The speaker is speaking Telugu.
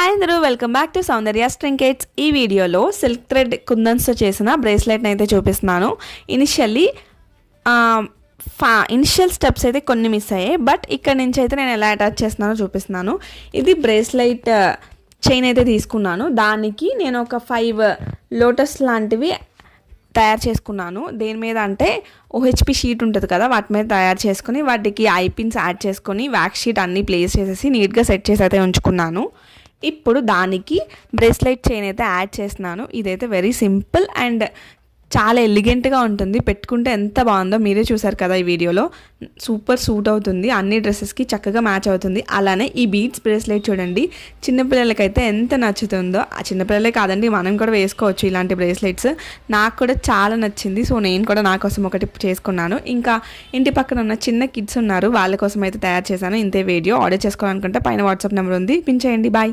హాయ్ అందరూ, welcome back to Soundarya trinkets. ఈ వీడియోలో సిల్క్ థ్రెడ్ కుందన్స్తో చేసిన బ్రేస్లెట్ని అయితే చూపిస్తున్నాను. ఇనిషియల్ స్టెప్స్ అయితే కొన్ని మిస్ అయ్యాయి, బట్ ఇక్కడ నుంచి అయితే నేను ఎలా అటాచ్ చేస్తున్నానో చూపిస్తున్నాను. ఇది బ్రేస్లెట్ చైన్ అయితే తీసుకున్నాను. దానికి నేను ఒక 5 లోటస్ లాంటివి తయారు చేసుకున్నాను. దేని మీద అంటే OHP షీట్ ఉంటుంది కదా, వాటి మీద తయారు చేసుకుని వాటికి ఐపిన్స్ యాడ్ చేసుకొని వ్యాక్స్ షీట్ అన్నీ ప్లేస్ చేసేసి నీట్గా సెట్ చేసి అయితే ఉంచుకున్నాను. ఇప్పుడు దానికి బ్రేస్లెట్ చైన్ అయితే యాడ్ చేస్తున్నాను. ఇదైతే వెరీ సింపుల్ అండ్ చాలా ఎలిగెంట్గా ఉంటుంది. పెట్టుకుంటే ఎంత బాగుందో మీరే చూసారు కదా ఈ వీడియోలో. సూపర్ సూట్ అవుతుంది, అన్ని డ్రెస్సెస్కి చక్కగా మ్యాచ్ అవుతుంది. అలానే ఈ బీడ్స్ బ్రేస్లెట్ చూడండి, చిన్నపిల్లలకైతే ఎంత నచ్చుతుందో. ఆ చిన్నపిల్లలే కాదండి, మనం కూడా వేసుకోవచ్చు ఇలాంటి బ్రేస్లెట్స్. నాకు కూడా చాలా నచ్చింది, సో నేను కూడా నా కోసం ఒకటి చేసుకున్నాను. ఇంకా ఇంటి పక్కన ఉన్న చిన్న కిడ్స్ ఉన్నారు, వాళ్ళ కోసం అయితే తయారు చేశాను. ఇంతే వీడియో. ఆర్డర్ చేసుకోవాలనుకుంటే పైన వాట్సాప్ నెంబర్ ఉంది, పిన్ చేయండి. బాయ్.